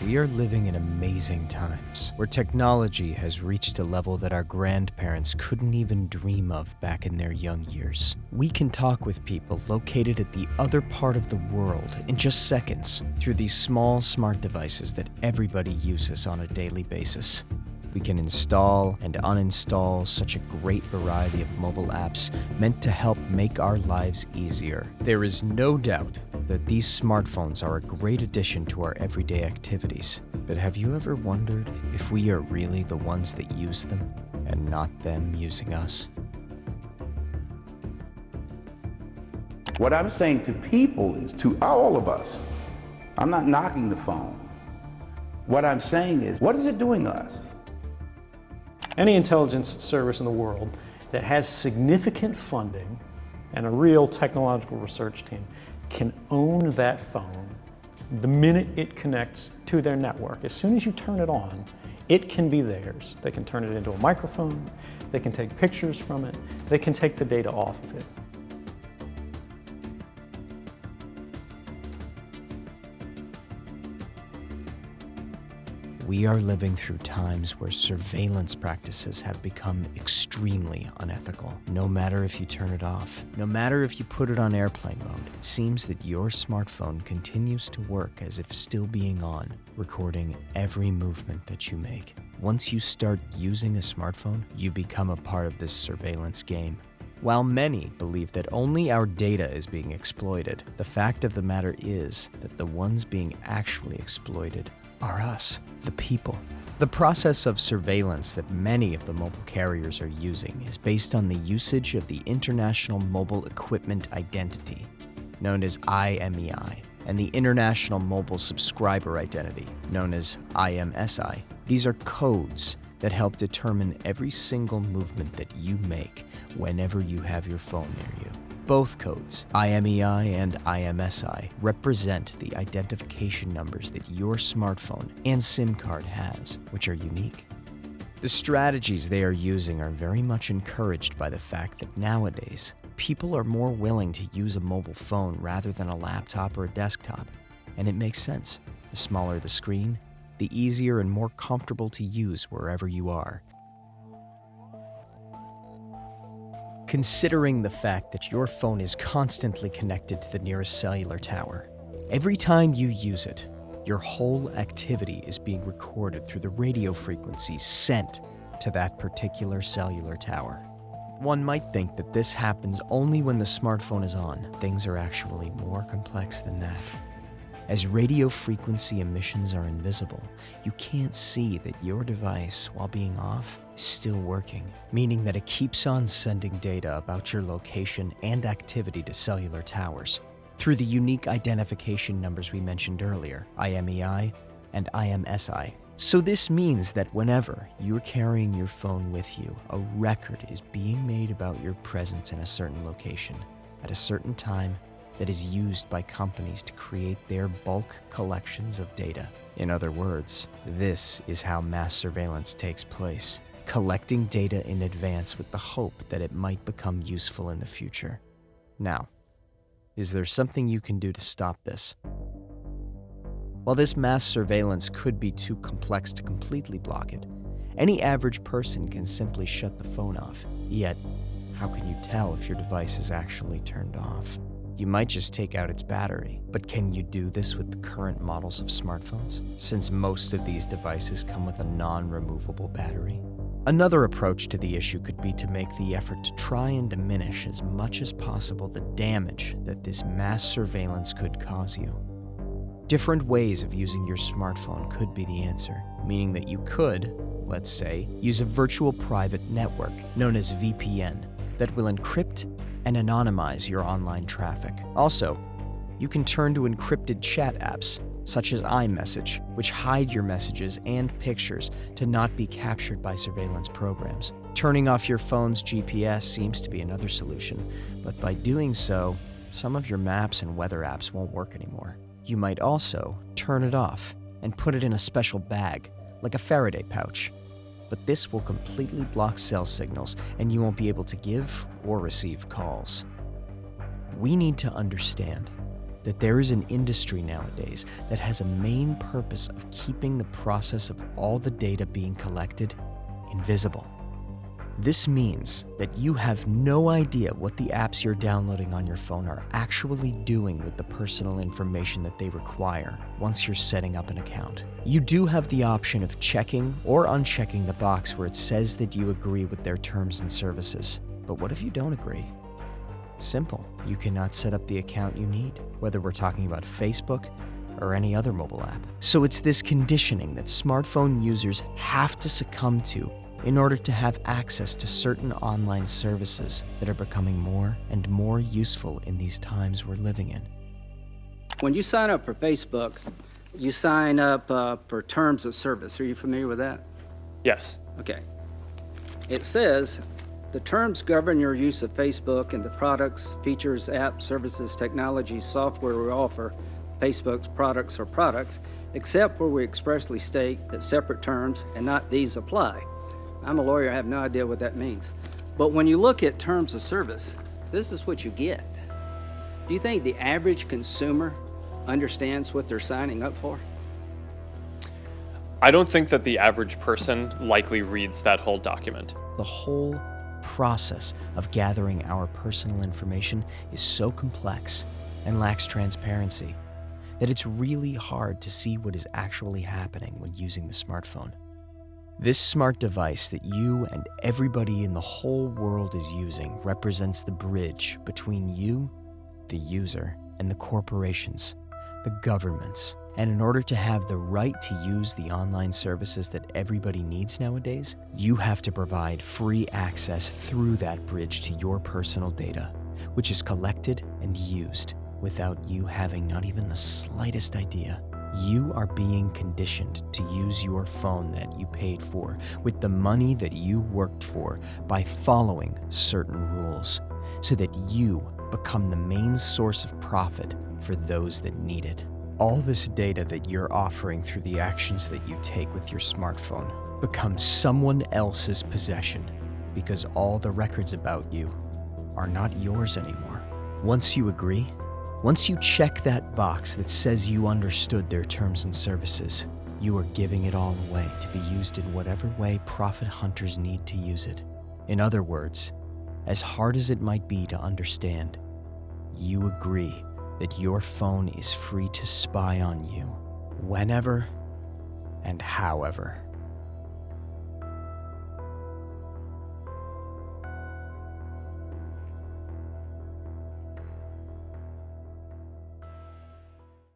We are living in amazing times, where technology has reached a level that our grandparents couldn't even dream of back in their young years. We can talk with people located at the other part of the world in just seconds through these small, smart devices that everybody uses on a daily basis. We can install and uninstall such a great variety of mobile apps meant to help make our lives easier. There is no doubt that these smartphones are a great addition to our everyday activities. But have you ever wondered if we are really the ones that use them and not them using us? What I'm saying to people is, to all of us, I'm not knocking the phone. What I'm saying is, what is it doing to us? Any intelligence service in the world that has significant funding and a real technological research team can own that phone the minute it connects to their network. As soon as you turn it on, it can be theirs. They can turn it into a microphone, they can take pictures from it, they can take the data off of it. We are living through times where surveillance practices have become extremely unethical. No matter if you turn it off, no matter if you put it on airplane mode, it seems that your smartphone continues to work as if still being on, recording every movement that you make. Once you start using a smartphone, you become a part of this surveillance game. While many believe that only our data is being exploited, the fact of the matter is that the ones being actually exploited are us, the people. The process of surveillance that many of the mobile carriers are using is based on the usage of the International Mobile Equipment Identity, known as IMEI, and the International Mobile Subscriber Identity, known as IMSI. These are codes that help determine every single movement that you make whenever you have your phone near you. Both codes, IMEI and IMSI, represent the identification numbers that your smartphone and SIM card has, which are unique. The strategies they are using are very much encouraged by the fact that nowadays, people are more willing to use a mobile phone rather than a laptop or a desktop. And it makes sense. The smaller the screen, the easier and more comfortable to use wherever you are. Considering the fact that your phone is constantly connected to the nearest cellular tower, every time you use it, your whole activity is being recorded through the radio frequencies sent to that particular cellular tower. One might think that this happens only when the smartphone is on. Things are actually more complex than that. As radio frequency emissions are invisible, you can't see that your device, while being off, is still working, meaning that it keeps on sending data about your location and activity to cellular towers through the unique identification numbers we mentioned earlier, IMEI and IMSI. So this means that whenever you're carrying your phone with you, a record is being made about your presence in a certain location at a certain time that is used by companies to create their bulk collections of data. In other words, this is how mass surveillance takes place, collecting data in advance with the hope that it might become useful in the future. Now, is there something you can do to stop this? While this mass surveillance could be too complex to completely block it, any average person can simply shut the phone off. Yet, how can you tell if your device is actually turned off? You might just take out its battery, but can you do this with the current models of smartphones, since most of these devices come with a non-removable battery? Another approach to the issue could be to make the effort to try and diminish as much as possible the damage that this mass surveillance could cause you. Different ways of using your smartphone could be the answer, meaning that you could, let's say, use a virtual private network known as VPN that will encrypt and anonymize your online traffic. Also, you can turn to encrypted chat apps such as iMessage, which hide your messages and pictures to not be captured by surveillance programs. Turning off your phone's GPS seems to be another solution, but by doing so, some of your maps and weather apps won't work anymore. You might also turn it off and put it in a special bag, like a Faraday pouch. But this will completely block cell signals, and you won't be able to give or receive calls. We need to understand that there is an industry nowadays that has a main purpose of keeping the process of all the data being collected invisible. This means that you have no idea what the apps you're downloading on your phone are actually doing with the personal information that they require once you're setting up an account. You do have the option of checking or unchecking the box where it says that you agree with their terms and services. But what if you don't agree? Simple. You cannot set up the account you need, whether we're talking about Facebook or any other mobile app. So it's this conditioning that smartphone users have to succumb to in order to have access to certain online services that are becoming more and more useful in these times we're living in. When you sign up for Facebook, you sign up for terms of service. Are you familiar with that? Yes. Okay. It says, the terms govern your use of Facebook and the products, features, apps, services, technologies, software we offer, Facebook's products or products, except where we expressly state that separate terms and not these apply. I'm a lawyer, I have no idea what that means. But when you look at terms of service, this is what you get. Do you think the average consumer understands what they're signing up for? I don't think that the average person likely reads that whole document. The whole process of gathering our personal information is so complex and lacks transparency that it's really hard to see what is actually happening when using the smartphone. This smart device that you and everybody in the whole world is using represents the bridge between you, the user, and the corporations, the governments. And in order to have the right to use the online services that everybody needs nowadays, you have to provide free access through that bridge to your personal data, which is collected and used without you having not even the slightest idea. You are being conditioned to use your phone that you paid for with the money that you worked for by following certain rules so that you become the main source of profit for those that need it. All this data that you're offering through the actions that you take with your smartphone becomes someone else's possession because all the records about you are not yours anymore. Once you agree, once you check that box that says you understood their terms and services, you are giving it all away to be used in whatever way profit hunters need to use it. In other words, as hard as it might be to understand, you agree that your phone is free to spy on you whenever and however.